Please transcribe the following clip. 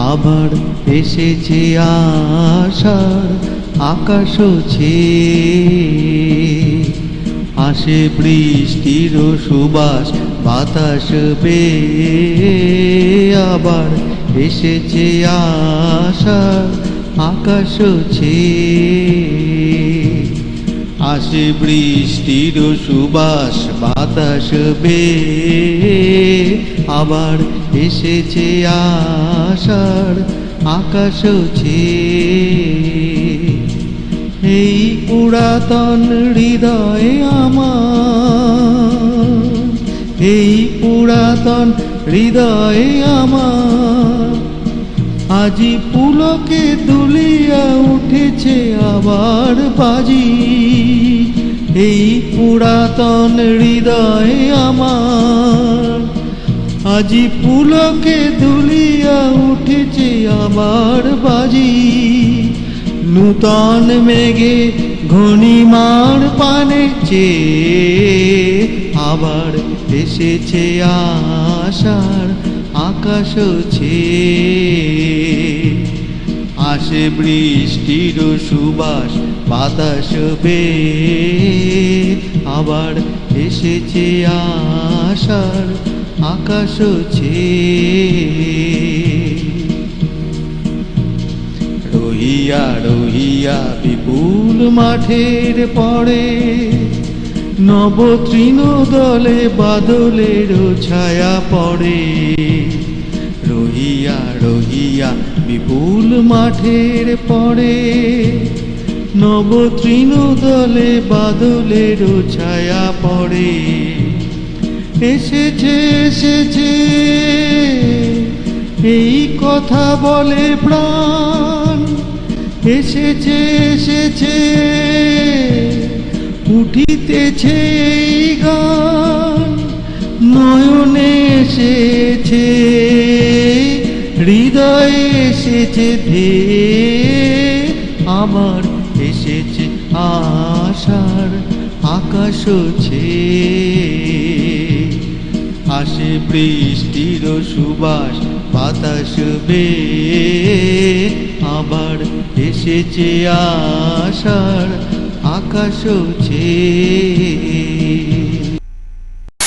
আবার এসেছে আষাঢ় আকাশ ছেয়ে, আসে বৃষ্টির সুবাস বাতাস বেয়ে। আবার এসেছে আষাঢ় আকাশ ছেয়ে, আসে বৃষ্টির সুবাস বাতাস বেয়ে। আবার এসেছে আষাঢ় আকাশ ছেয়ে। এই পুরাতন হৃদয়ে আমার, এই পুরাতন হৃদয়ে আমার, আজি পুলকে দুলিয়া উঠেছে আবার বাজি। এই পুরাতন হৃদয়ে আমার, আজি পুলকে দুলিয়া উঠেছে আবার বাজি। নূতন মেঘে ঘূর্ণিমার পানে চেয়ে, আবার এসেছে আষাঢ় আকাশ ছেয়ে। আসে বৃষ্টির সুবাস বাতাস বেয়ে। আবার এসেছে আষাঢ় আকাশ ছেয়ে। রহিয়া রহিয়া বিপুল মাঠের পরে, নব তৃণ দলে বাদলের ছায়া পড়ে। রহিয়া রহিয়া বিপুল মাঠের পরে, নব তৃণ দলে বাদলের ছায়া পড়ে। এসেছে এসেছে এই কথা বলে প্রাণ, এসেছে এসেছে উঠিতেছে এই গান। নয়নে এসেছে হৃদয়ে এসেছে ধেয়ে। আবার এসেছে আষাঢ় আকাশ ছেয়ে। আসে বৃষ্টির সুবাস বাতাস বেয়ে। আবার এসেছে আষাঢ় আকাশ ছেয়ে।